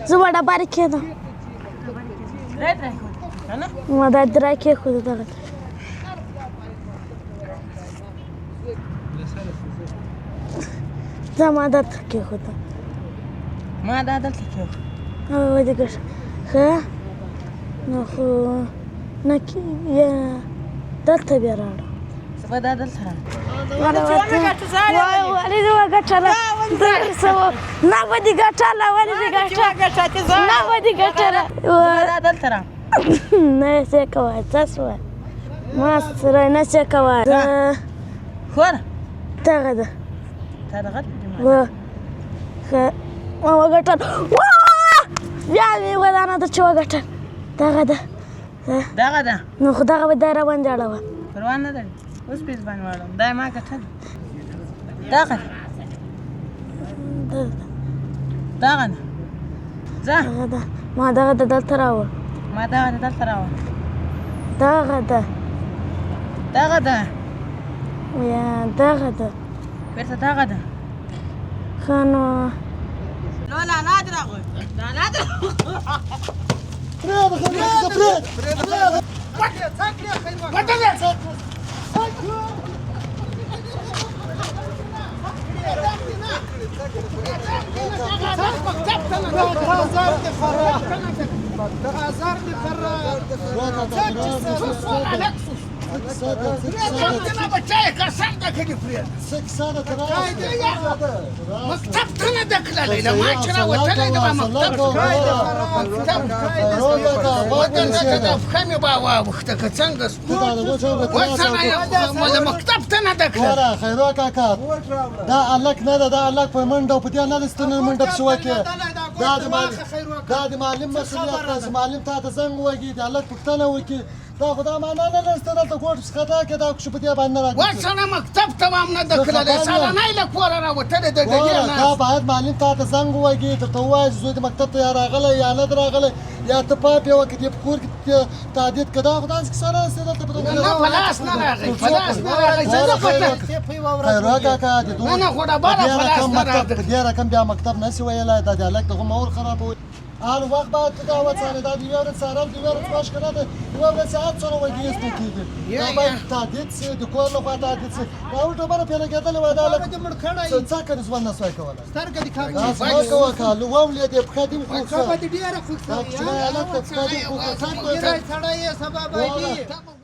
زما ډبه کېده ما دا درای کېښوده دغه زما دلته کېښوده ما دا دلته کېښوده ودې ګټه ښه نو خو نه دلته بیا راوړه زه به دا دلته راوړم ولې دې وګټله نه به دې ګټله ولې دې ګټله نه به دې ګټله دا دلته راوړم نه یې څه کوه څه شوه ما سره نه څه کوه خوره دغه ده تا دغه ښه ما وګټل بیا مې ودانه ده چې وګټل دغه ده دغه ده نو خو دغه به دا راباندې اړوه پروا نه لري اوس پیس باندې واړم دا یې ما ګټل دغه ده دغه ده ځه دغه ده ما دغه ده دلته راوړ ما دغه ده دلته راوړ دغه ده دغه ده یا دغه ده بیرته دغه ده ښه نو نو لالا دې راغی لالا دې مكتب تنا دخلالي لا ما شرا وتلا ده مكتب ودنا كده فهمي باوا وختك تنقص وسنا ولا مكتب تنا دخلالي خيرو کاکا دا الک نه دا الک په منډو په دې نه لستنه منډه شو کې دا د معلم مسؤلیت ده معلم ته د زنګ وږي د الک پښتنه وکي دا خدا معنا نه لستنه ته کوټ څخه کې دا شو په دې باندې راځي وسنا مكتب تمام نه دخلالي سالا نه له کور را وتل د دې دا باید معلم ته د زنګ وږي ته وایي زوی د مکتب ته راغله یا نه راغله یا ته پاپ یو کې د کور کې تعدید کدا خدا څخه سره ستاسو ته په نه فلاس نه راغی فلاس نه راغی څه پته خیرو کاکا د دوه نه خو دا بار فلاس نه راغی د دې رقم بیا مکتب نه سی ویلای دا د الک دغه مور خرابوي هر وخت بعد دا وڅانه دا دی ورته سره دی ورته باش کړه دا یو ساعت سره وږي است کیږي دا به تعدید سي د کور له خوا تعدید سي دا ټول بره پیله کېدل و دا له څه کړي ځوان نه سوي کوله سترګې دي کاږي دا څه کوه کالو وولې دې خدیم خو څه به دې ډیره خو څه دا چې نه الک څه کوي خو څه کوي سړی سبب دی